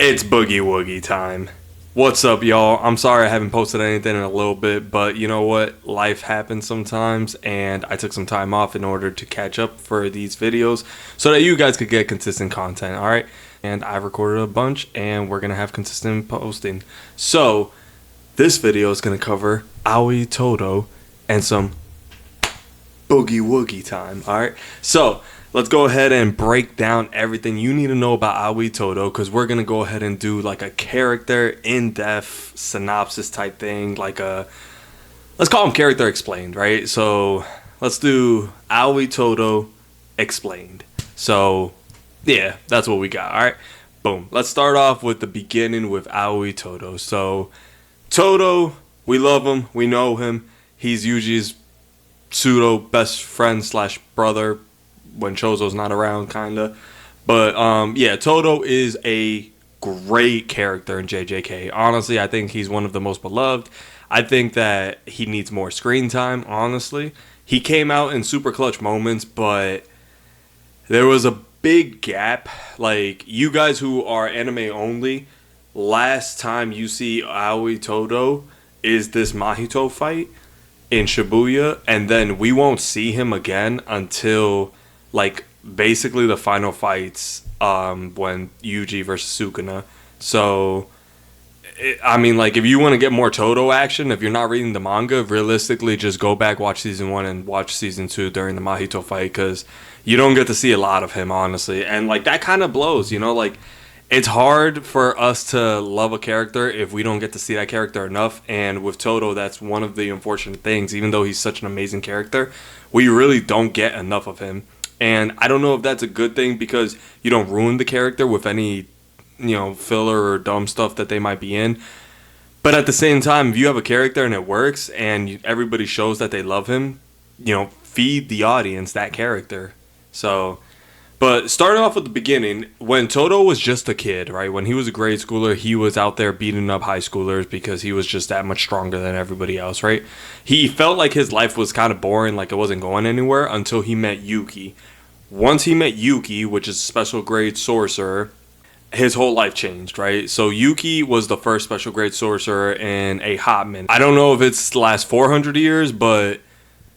It's Boogie Woogie time. What's up, y'all? I'm sorry I haven't posted anything in a little bit, but you know what? Life happens sometimes, and I took some time off in order to catch up for these videos so that you guys could get consistent content, alright? And I recorded a bunch, and we're gonna have consistent posting. So, this video is gonna cover Aoi Todo and some Boogie Woogie time, alright? So, let's go ahead and break down everything you need to know about Aoi Todo, because we're going to go ahead and do like a character in-depth synopsis type thing, let's call him character explained, right? So let's do Aoi Todo Explained. So yeah, that's what we got, alright? Boom. Let's start off with the beginning with Aoi Todo. So Todo, we love him, we know him. He's Yuji's pseudo best friend slash brother when Chozo's not around, kinda. But yeah, Todo is a great character in JJK. Honestly, I think he's one of the most beloved. I think that he needs more screen time, honestly. He came out in super clutch moments, but there was a big gap. Like, you guys who are anime only, last time you see Aoi Todo is this Mahito fight in Shibuya, and then we won't see him again until like basically the final fights when Yuji versus Sukuna. So I mean, like, if you want to get more Todo action, if you're not reading the manga, realistically just go back, watch season 1 and watch season 2 during the Mahito fight, because you don't get to see a lot of him, honestly. And like, that kind of blows, you know, like, it's hard for us to love a character if we don't get to see that character enough. And with Todo, that's one of the unfortunate things. Even though he's such an amazing character, we really don't get enough of him. And I don't know if that's a good thing, because you don't ruin the character with any, you know, filler or dumb stuff that they might be in. But at the same time, if you have a character and it works and everybody shows that they love him, you know, feed the audience that character. So, but starting off with the beginning, when Todo was just a kid, right? When he was a grade schooler, he was out there beating up high schoolers because he was just that much stronger than everybody else, right? He felt like his life was kind of boring, like it wasn't going anywhere, until he met Yuki. Once he met Yuki, which is a special grade sorcerer, his whole life changed, right? So Yuki was the first special grade sorcerer in a hot minute. I don't know if it's the last 400 years, but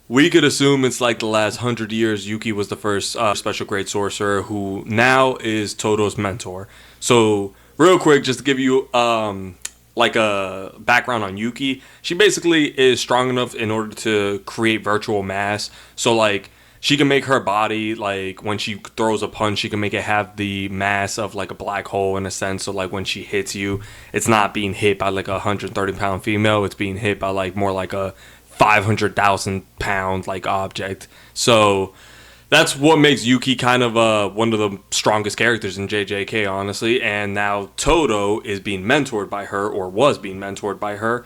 we could assume it's like the last 100 years. Yuki was the first special grade sorcerer, who now is Todo's mentor. So real quick, just to give you like a background on Yuki, she basically is strong enough in order to create virtual mass. So like, she can make her body, like, when she throws a punch, she can make it have the mass of, like, a black hole, in a sense. So, like, when she hits you, it's not being hit by, like, a 130-pound female. It's being hit by, like, more like a 500,000-pound, like, object. So that's what makes Yuki kind of one of the strongest characters in JJK, honestly. And now Todo is being mentored by her, or was being mentored by her.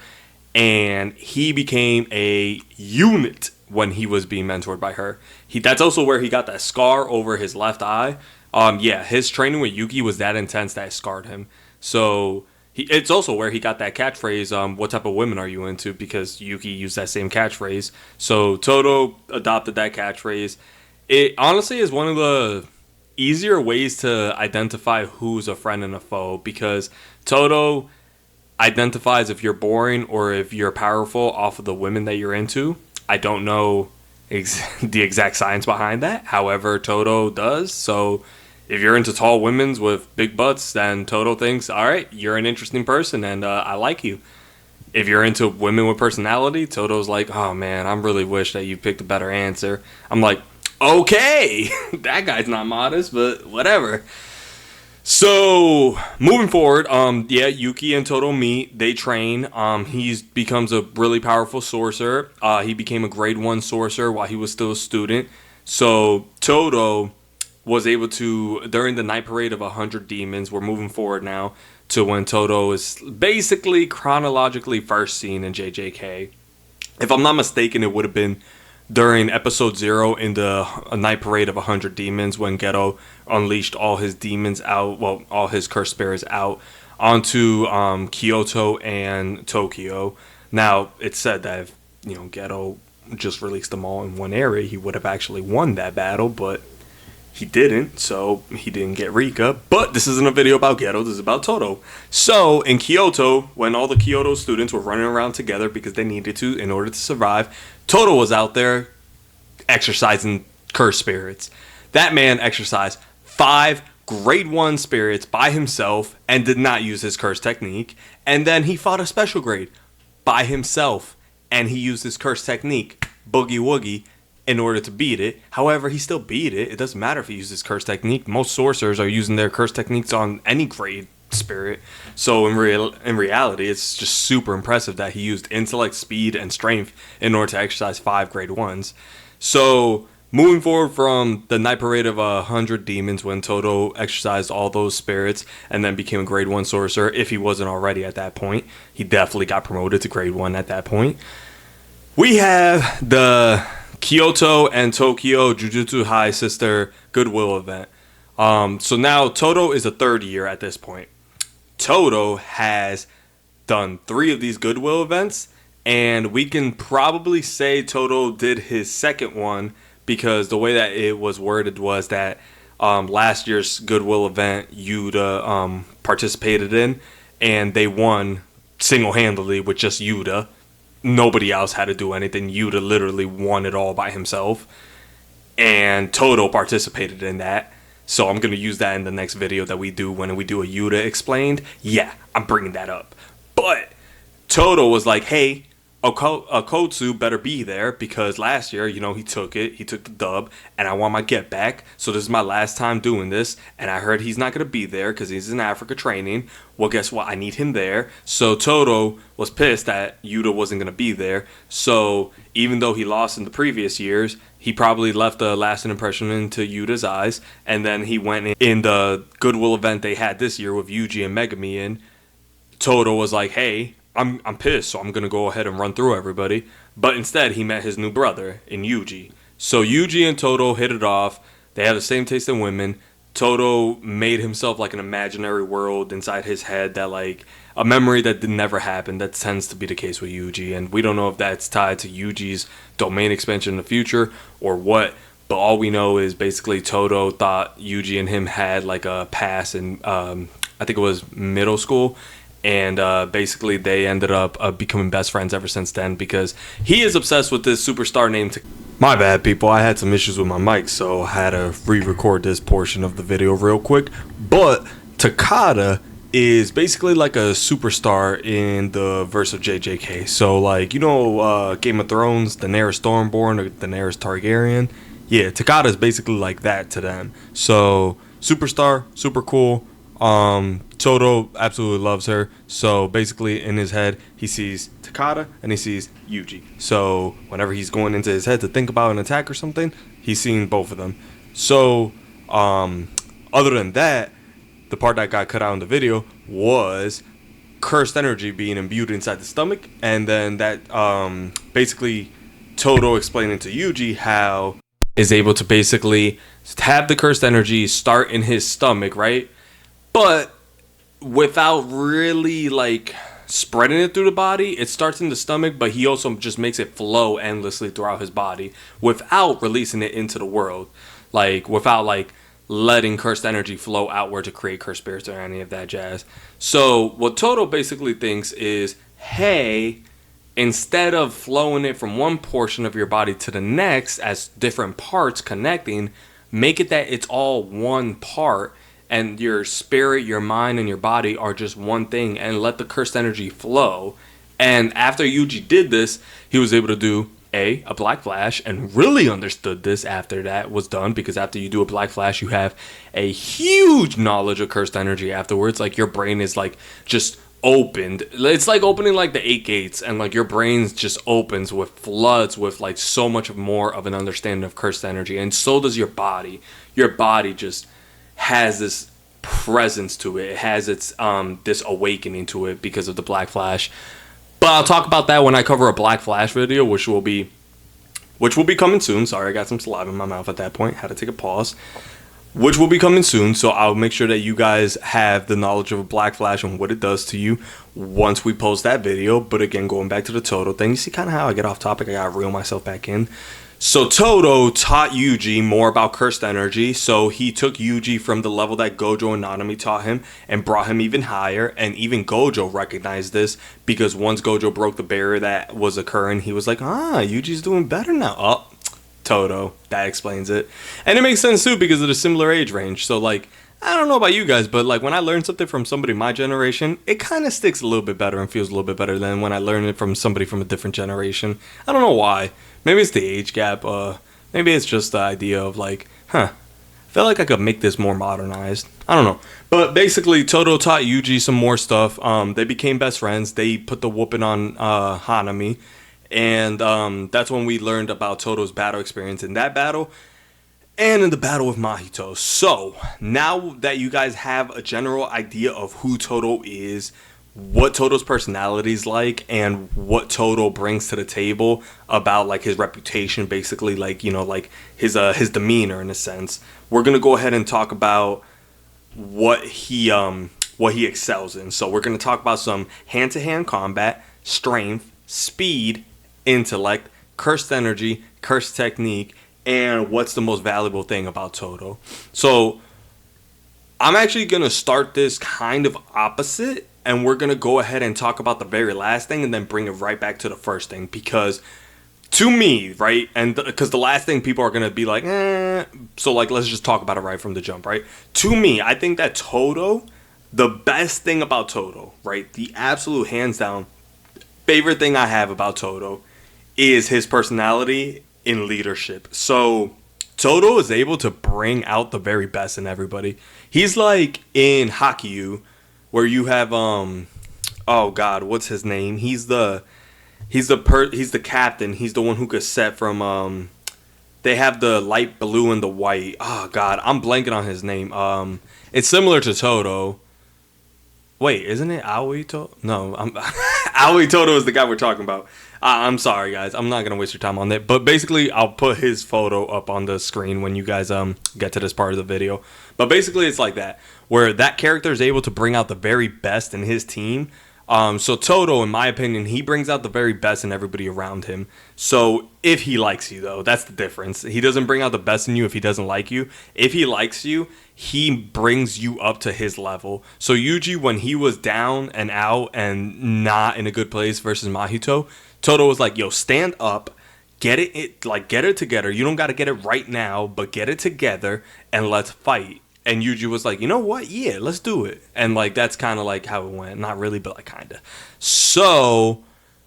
And he became a unit when he was being mentored by her. That's also where he got that scar over his left eye. Yeah, his training with Yuki was that intense that it scarred him. So it's also where he got that catchphrase, what type of women are you into? Because Yuki used that same catchphrase. So Todo adopted that catchphrase. It honestly is one of the easier ways to identify who's a friend and a foe, because Todo identifies if you're boring or if you're powerful off of the women that you're into. I don't know the exact science behind that. However, Todo does. So if you're into tall women with big butts, then Todo thinks, all right, you're an interesting person and I like you. If you're into women with personality, Todo's like, oh man, I really wish that you picked a better answer. I'm like, okay, that guy's not modest, but whatever. So moving forward, yeah, Yuki and Todo meet. They train. He becomes a really powerful sorcerer. He became a grade 1 sorcerer while he was still a student. So Todo was able to, during the night parade of 100 demons, we're moving forward now to when Todo is basically chronologically first seen in JJK. If I'm not mistaken, it would have been during episode 0 in the night parade of 100 demons, when Geto unleashed all his demons out, well, all his cursed spirits out onto Kyoto and Tokyo. Now, it's said that if, you know, Geto just released them all in one area, he would have actually won that battle, but He didn't, so he didn't get Rika. But this isn't a video about Ghetto, this is about Todo. So in Kyoto, when all the Kyoto students were running around together because they needed to in order to survive, Todo was out there exercising cursed spirits. That man exercised 5 grade 1 spirits by himself and did not use his curse technique. And then he fought a special grade by himself and he used his curse technique, Boogie Woogie, in order to beat it. However, he still beat it. It doesn't matter if he uses curse technique. Most sorcerers are using their curse techniques on any grade spirit. So in reality, it's just super impressive that he used intellect, speed, and strength in order to exercise 5 grade 1s. So moving forward from the night parade of 100 demons, when Todo exercised all those spirits and then became a grade 1 sorcerer, if he wasn't already at that point, he definitely got promoted to grade 1 at that point. We have the Kyoto and Tokyo Jujutsu High Sister Goodwill event. So now Todo is a 3rd year at this point. Todo has done 3 of these Goodwill events, and we can probably say Todo did his 2nd one because the way that it was worded was that last year's Goodwill event Yuta participated in, and they won single-handedly with just Yuta. Nobody else had to do anything. Yuta literally won it all by himself. And Todo participated in that. So I'm going to use that in the next video that we do when we do a Yuta Explained. Yeah, I'm bringing that up. But Todo was like, hey, Okotsu better be there because last year, you know, he took the dub, and I want my get back. So this is my last time doing this, and I heard he's not going to be there because he's in Africa training. Well, guess what? I need him there. So Todo was pissed that Yuta wasn't going to be there. So even though he lost in the previous years, he probably left a lasting impression into Yuta's eyes. And then he went in the Goodwill event they had this year with Yuji and Megami in. Todo was like, hey, I'm pissed, so I'm going to go ahead and run through everybody. But instead, he met his new brother in Yuji. So Yuji and Todo hit it off. They have the same taste in women. Todo made himself like an imaginary world inside his head that like a memory that never happened. That tends to be the case with Yuji. And we don't know if that's tied to Yuji's domain expansion in the future or what. But all we know is basically Todo thought Yuji and him had like a pass in, I think it was middle school. And basically they ended up becoming best friends ever since then because he is obsessed with this superstar named... My bad, people. I had some issues with my mic, so I had to re-record this portion of the video real quick. But Takada is basically like a superstar in the verse of JJK. So, like, you know, Game of Thrones, Daenerys Stormborn or Daenerys Targaryen? Yeah, Takada is basically like that to them. So, superstar, super cool. Todo absolutely loves her. So basically in his head he sees Takada and he sees Yuji. So whenever he's going into his head to think about an attack or something, he's seeing both of them. So other than that, the part that got cut out in the video was cursed energy being imbued inside the stomach, and then that basically Todo explaining to Yuji how is able to basically have the cursed energy start in his stomach, right? But without really like spreading it through the body, it starts in the stomach, but he also just makes it flow endlessly throughout his body without releasing it into the world, like without like letting cursed energy flow outward to create cursed spirits or any of that jazz. So what Todo basically thinks is, hey, instead of flowing it from one portion of your body to the next as different parts connecting, make it that it's all one part. And your spirit, your mind, and your body are just one thing, and let the cursed energy flow. And after Yuji did this, he was able to do a black flash, and really understood this after that was done, because after you do a black flash, you have a huge knowledge of cursed energy afterwards. Like your brain is like just opened. It's like opening like the 8 gates, and like your brain just opens with floods with like so much more of an understanding of cursed energy, and so does your body. Your body just has this presence to it. It has its this awakening to it because of the black flash. But I'll talk about that when I cover a black flash video, which will be coming soon. Sorry, I got some saliva in my mouth at that point. Had to take a pause. Which will be coming soon, so I'll make sure that you guys have the knowledge of a black flash and what it does to you once we post that video. But again, going back to the Todo thing, you see kind of how I get off topic. I gotta reel myself back in. So Todo taught Yuji more about cursed energy, so he took Yuji from the level that Gojo and Nanami taught him and brought him even higher, and even Gojo recognized this because once Gojo broke the barrier that was occurring, he was like, Yuji's doing better now. Oh, Todo, that explains it. And it makes sense too because of the similar age range, so like, I don't know about you guys, but like when I learn something from somebody my generation, it kind of sticks a little bit better and feels a little bit better than when I learn it from somebody from a different generation. I don't know why. Maybe it's the age gap. Maybe it's just the idea of like, I feel like I could make this more modernized. I don't know. But basically, Todo taught Yuji some more stuff. They became best friends. They put the whooping on Hanami. And that's when we learned about Todo's battle experience in that battle. And in the battle with Mahito. So, now that you guys have a general idea of who Todo is, what Todo's personality is like, and what Todo brings to the table about like his reputation, basically, like, you know, like his demeanor in a sense, we're gonna go ahead and talk about what he excels in. So we're gonna talk about some hand-to-hand combat, strength, speed, intellect, cursed energy, cursed technique, and what's the most valuable thing about Todo. So I'm actually going to start this kind of opposite, and we're going to go ahead and talk about the very last thing and then bring it right back to the first thing, because to me, right, and because the last thing people are going to be like, so like let's just talk about it right from the jump, right? To me, I think that Todo, the best thing about Todo, right, the absolute hands down favorite thing I have about Todo is his personality in leadership. So Todo is able to bring out the very best in everybody. He's like in Haikyuu, where you have oh god, what's his name? He's the captain. He's the one who could set from they have the light blue and the white. Oh god, I'm blanking on his name. It's similar to Todo. Wait, isn't it Aoi Todo? No, Aoi Todo is the guy we're talking about. I'm sorry, guys. I'm not going to waste your time on that. But basically, I'll put his photo up on the screen when you guys get to this part of the video. But basically, it's like that, where that character is able to bring out the very best in his team. So Todo, in my opinion, he brings out the very best in everybody around him. So if he likes you, though, that's the difference. He doesn't bring out the best in you if he doesn't like you. If he likes you, he brings you up to his level. So Yuji, when he was down and out and not in a good place versus Mahito, Todo was like, yo, stand up, get it together. You don't got to get it right now, but get it together and let's fight. And Yuji was like, you know what? Yeah, let's do it. And like that's kind of like how it went. Not really, but like kind of. So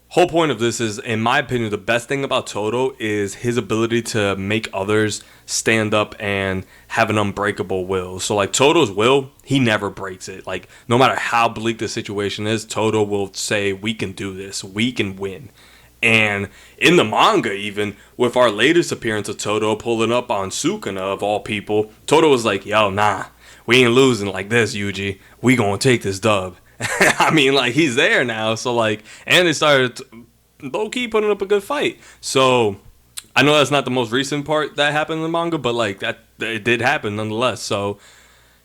whole point of this is, in my opinion, the best thing about Todo is his ability to make others stand up and have an unbreakable will. So like Todo's will, he never breaks it. Like no matter how bleak the situation is, Todo will say, we can do this. We can win. And in the manga, even with our latest appearance of Todo pulling up on Sukuna of all people, Todo was like, yo, nah, we ain't losing like this, Yuji. We gonna take this dub. I mean, like, he's there now. So, like, and they started low-key putting up a good fight. So, I know that's not the most recent part that happened in the manga, but, like, that it did happen nonetheless. So,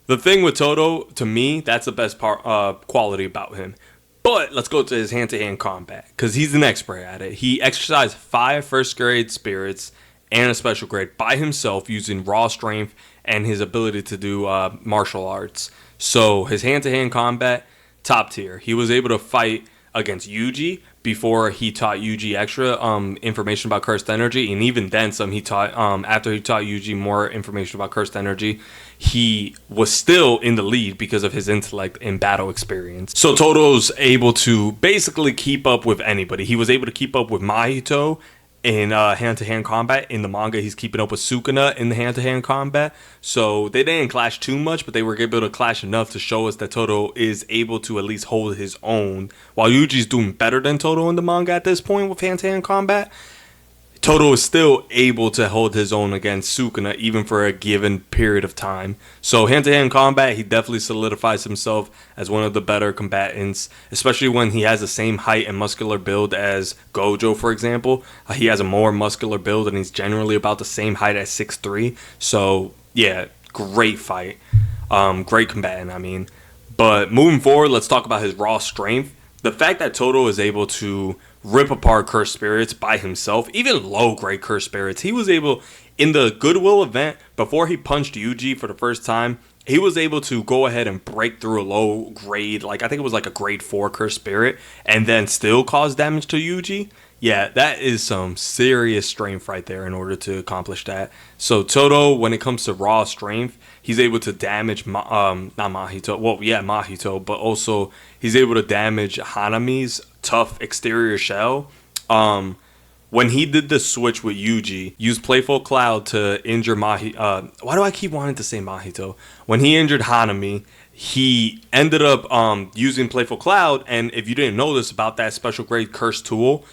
the thing with Todo, to me, that's the best quality about him. But let's go to his hand-to-hand combat, because he's an expert at it. He exercised 5 first-grade spirits and a special grade by himself using raw strength and his ability to do martial arts. So his hand-to-hand combat, top tier. He was able to fight against Yuji before he taught Yuji extra information about cursed energy, and even then some he taught after he taught Yuji more information about cursed energy, he was still in the lead because of his intellect and battle experience. So Todo's able to basically keep up with anybody. He was able to keep up with Mahito in hand-to-hand combat. In the manga, he's keeping up with Sukuna in the hand-to-hand combat. So they didn't clash too much, but they were able to clash enough to show us that Todo is able to at least hold his own. While Yuji's doing better than Todo in the manga at this point with hand-to-hand combat, Todo is still able to hold his own against Sukuna even for a given period of time. So hand-to-hand combat, he definitely solidifies himself as one of the better combatants, especially when he has the same height and muscular build as Gojo, for example. He has a more muscular build and he's generally about the same height as 6'3". So yeah, great fight. Great combatant, I mean. But moving forward, let's talk about his raw strength. The fact that Todo is able to rip apart cursed spirits by himself, even low grade cursed spirits, he was able, in the Goodwill event, before he punched Yuji for the first time, he was able to go ahead and break through a low grade, like I think it was like a grade 4 cursed spirit, and then still cause damage to Yuji. Yeah, that is some serious strength right there in order to accomplish that. So Todo, when it comes to raw strength, he's able to damage, not Mahito, well, yeah, Mahito, but also he's able to damage Hanami's tough exterior shell. When he did the switch with Yuji, used Playful Cloud to injure why do I keep wanting to say Mahito? When he injured Hanami, he ended up using Playful Cloud, and if you didn't know this about that special grade curse tool,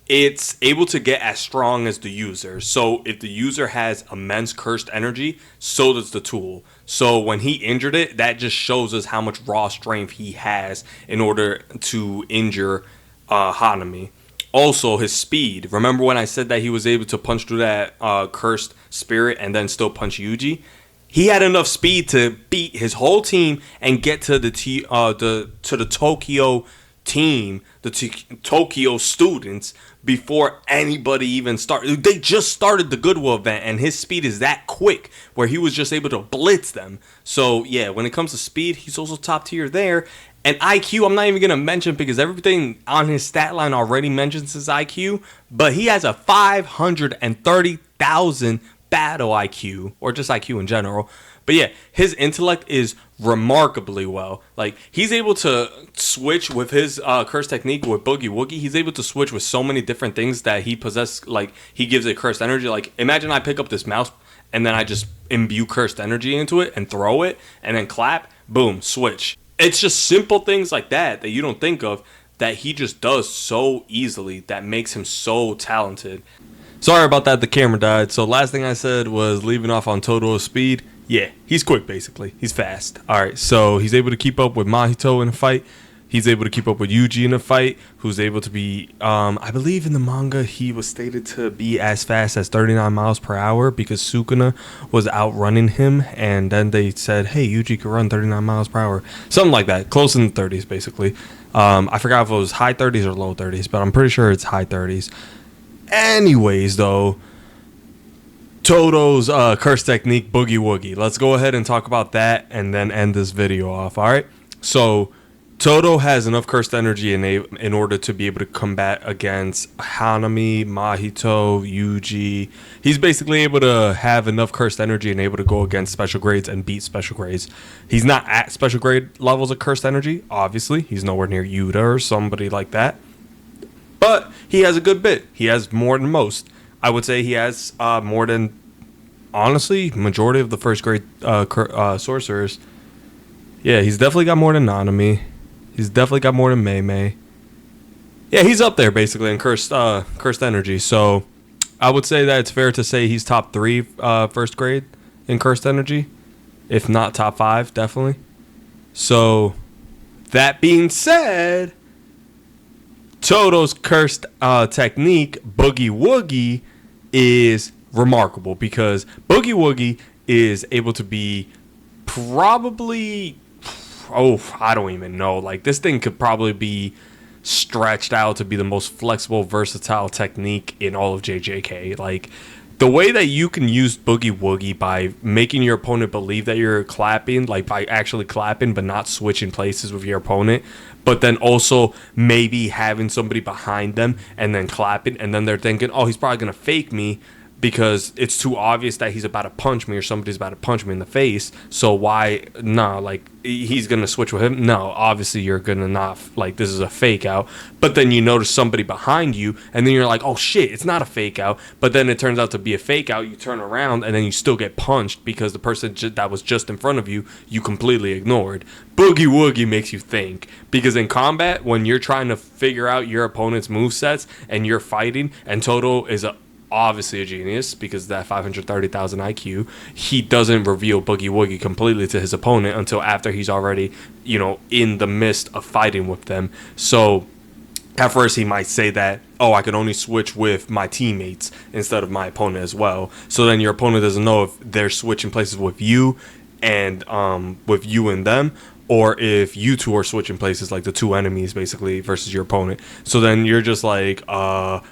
it's able to get as strong as the user. So if the user has immense cursed energy, so does the tool. So when he injured it, that just shows us how much raw strength he has in order to injure Hanami. Also, his speed. Remember when I said that he was able to punch through that cursed spirit and then still punch Yuji? He had enough speed to beat his whole team and get to the Tokyo team, the Tokyo students, before anybody even started. They just started the Goodwill event, and his speed is that quick where he was just able to blitz them. So yeah, when it comes to speed, he's also top tier there. And IQ, I'm not even going to mention because everything on his stat line already mentions his IQ, but he has a 530,000 battle IQ, or just IQ in general. But yeah, his intellect is remarkably well. Like, he's able to switch with his curse technique with Boogie Woogie. He's able to switch with so many different things that he possesses. Like, he gives it cursed energy. Like, imagine I pick up this mouse and then I just imbue cursed energy into it and throw it and then clap. Boom, switch. It's just simple things like that you don't think of that he just does so easily that makes him so talented. Sorry about that, the camera died. So last thing I said was leaving off on Todo's speed. Yeah, he's quick basically. He's fast. Alright, so he's able to keep up with Mahito in a fight. He's able to keep up with Yuji in a fight, who's able to be, I believe in the manga, he was stated to be as fast as 39 miles per hour because Sukuna was outrunning him, and then they said, hey, Yuji can run 39 miles per hour. Something like that, close in the 30s, basically. I forgot if it was high 30s or low 30s, but I'm pretty sure it's high 30s. Anyways, though, Todo's curse technique, Boogie Woogie. Let's go ahead and talk about that and then end this video off, alright? So, Todo has enough cursed energy in order to be able to combat against Hanami, Mahito, Yuji. He's basically able to have enough cursed energy and able to go against special grades and beat special grades. He's not at special grade levels of cursed energy, obviously. He's nowhere near Yuta or somebody like that. But he has a good bit. He has more than most. I would say he has more than, honestly, majority of the first grade sorcerers. Yeah, he's definitely got more than Nanami. He's definitely got more than Mei Mei. Yeah, he's up there basically in cursed energy. So I would say that it's fair to say he's top 3 first grade in cursed energy, if not top 5, definitely. So that being said, Todo's cursed technique, Boogie Woogie, is remarkable because Boogie Woogie is able to be probably, I don't even know. Like, this thing could probably be stretched out to be the most flexible, versatile technique in all of JJK. Like, the way that you can use Boogie Woogie by making your opponent believe that you're clapping, like by actually clapping but not switching places with your opponent, but then also maybe having somebody behind them and then clapping, and then they're thinking, oh, he's probably going to fake me because it's too obvious that he's about to punch me or somebody's about to punch me in the face. So why, like, he's going to switch with him? No, obviously you're going to not, like, this is a fake out. But then you notice somebody behind you, and then you're like, oh shit, it's not a fake out. But then it turns out to be a fake out. You turn around, and then you still get punched because the person that was just in front of you, you completely ignored. Boogie Woogie makes you think. Because in combat, when you're trying to figure out your opponent's movesets, and you're fighting, and Todo is obviously a genius because that 530,000 IQ, he doesn't reveal Boogie Woogie completely to his opponent until after he's already, in the midst of fighting with them. So at first he might say that, oh, I can only switch with my teammates instead of my opponent as well. So then your opponent doesn't know if they're switching places with you and with you and them, or if you two are switching places, like the two enemies basically versus your opponent. So then you're just like,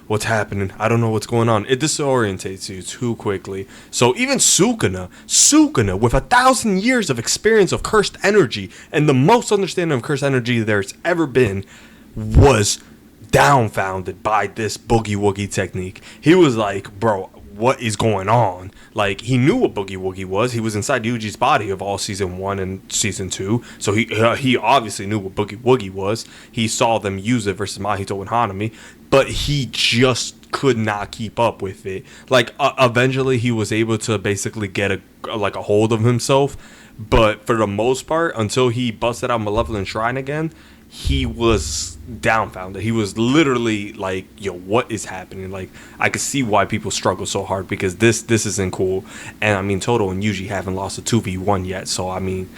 what's happening? I don't know what's going on. It disorientates you too quickly. So even Sukuna with 1,000 years of experience of cursed energy and the most understanding of cursed energy there's ever been, was dumbfounded by this Boogie Woogie technique. He was like, bro, what is going on? Like, he knew what Boogie Woogie was. He was inside Yuji's body of all season 1 and season 2, so he obviously knew what Boogie Woogie was. He saw them use it versus Mahito and Hanami, but he just could not keep up with it. Like, eventually he was able to basically get a hold of himself, but for the most part, until he busted out Malevolent Shrine again, he was dumbfounded. He was literally like, yo, what is happening? Like, I could see why people struggle so hard, because this isn't cool. And I mean, Todo and Yuji haven't lost a 2v1 yet, so I mean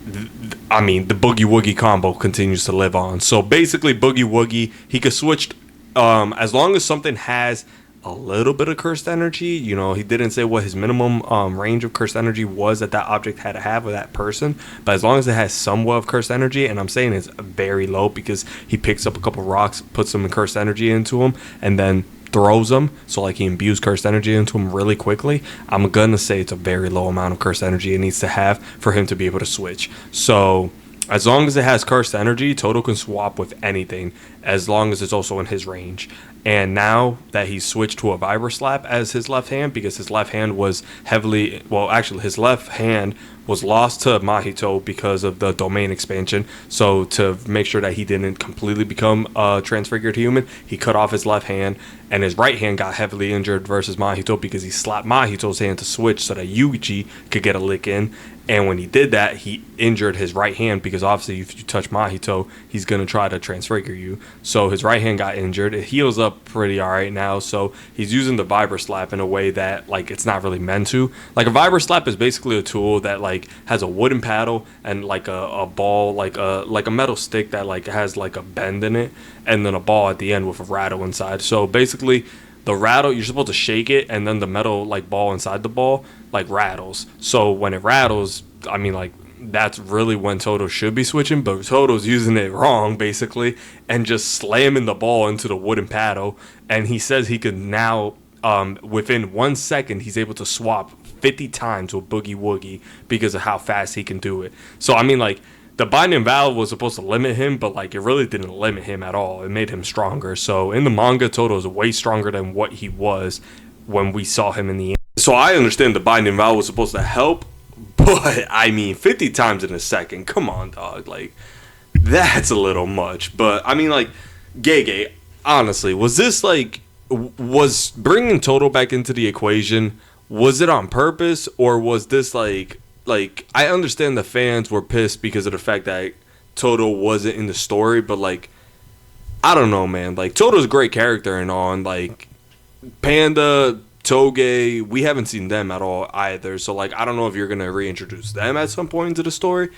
the Boogie Woogie combo continues to live on. So basically, Boogie Woogie, he could switch as long as something has a little bit of cursed energy. You know, he didn't say what his minimum range of cursed energy was that object had to have with that person, but as long as it has somewhat of cursed energy, and I'm saying it's very low because he picks up a couple rocks, puts some cursed energy into them, and then throws them, so like he imbues cursed energy into him really quickly, I'm gonna say it's a very low amount of cursed energy it needs to have for him to be able to switch. So as long as it has cursed energy, Todo can swap with anything, as long as it's also in his range. And now that he's switched to a Vibra Slap as his left hand, because his left hand was heavily, well, actually his left hand was lost to Mahito because of the domain expansion. So to make sure that he didn't completely become a transfigured human, he cut off his left hand, and his right hand got heavily injured versus Mahito because he slapped Mahito's hand to switch so that Yuji could get a lick in. And when he did that, he injured his right hand, because obviously if you touch Mahito, he's going to try to transfigure you. So his right hand got injured. It heals up pretty alright now, so he's using the Vibra Slap in a way that, like, it's not really meant to. Like, a Vibra Slap is basically a tool that, like, has a wooden paddle and, like, a ball, like a metal stick that, like, has, like, a bend in it, and then a ball at the end with a rattle inside. So basically, the rattle, you're supposed to shake it, and then the metal, like, ball inside the ball, like, rattles. So when it rattles, I mean, like, that's really when Todo should be switching, but Todo's using it wrong, basically, and just slamming the ball into the wooden paddle. And he says he could now, within 1 second, he's able to swap 50 times with Boogie Woogie because of how fast he can do it. So, I mean, like, the Binding Vow was supposed to limit him, but, like, it really didn't limit him at all. It made him stronger. So in the manga, Todo is way stronger than what he was when we saw him in the end. So I understand the Binding Vow was supposed to help, but I mean, 50 times in a second, come on, dog. Like, that's a little much. But I mean, like, Gege, honestly, was this like, was bringing Todo back into the equation, was it on purpose, or was this like I understand the fans were pissed because of the fact that Todo wasn't in the story, but like, I don't know, man. Like, Todo's a great character and all, and like Panda, Toge, we haven't seen them at all either. So like, I don't know if you're gonna reintroduce them at some point into the story,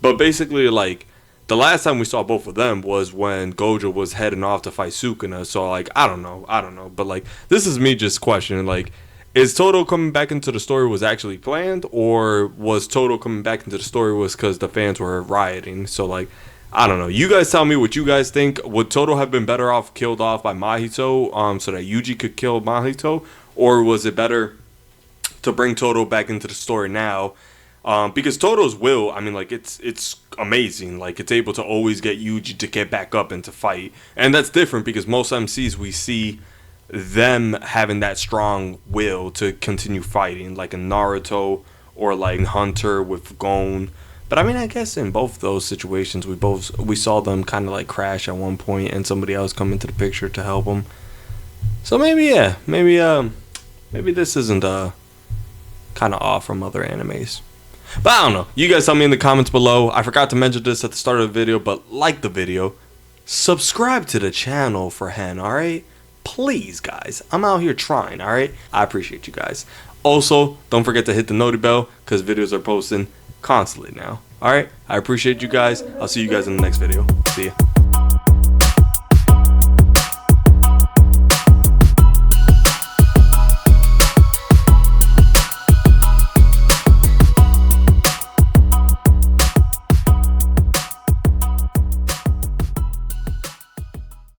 but basically, like, the last time we saw both of them was when Gojo was heading off to fight Sukuna. So like, I don't know, but like, this is me just questioning, like, is Todo coming back into the story was actually planned, or was Todo coming back into the story was because the fans were rioting? So like, I don't know. You guys tell me what you guys think. Would Todo have been better off killed off by Mahito, so that Yuji could kill Mahito, or was it better to bring Todo back into the story now? Because Todo's will, I mean, like, it's amazing. Like, it's able to always get Yuji to get back up and to fight, and that's different because most MCs we see them having that strong will to continue fighting, like in Naruto or like Hunter with Gon. But I mean, I guess in both those situations, we saw them kind of like crash at one point, and somebody else come into the picture to help them. So maybe this isn't kind of off from other animes. But I don't know. You guys tell me in the comments below. I forgot to mention this at the start of the video, but like the video, subscribe to the channel for Hen, alright? Please, guys. I'm out here trying, alright? I appreciate you guys. Also, don't forget to hit the noti bell, because videos are posting constantly now. Alright? I appreciate you guys. I'll see you guys in the next video. See ya.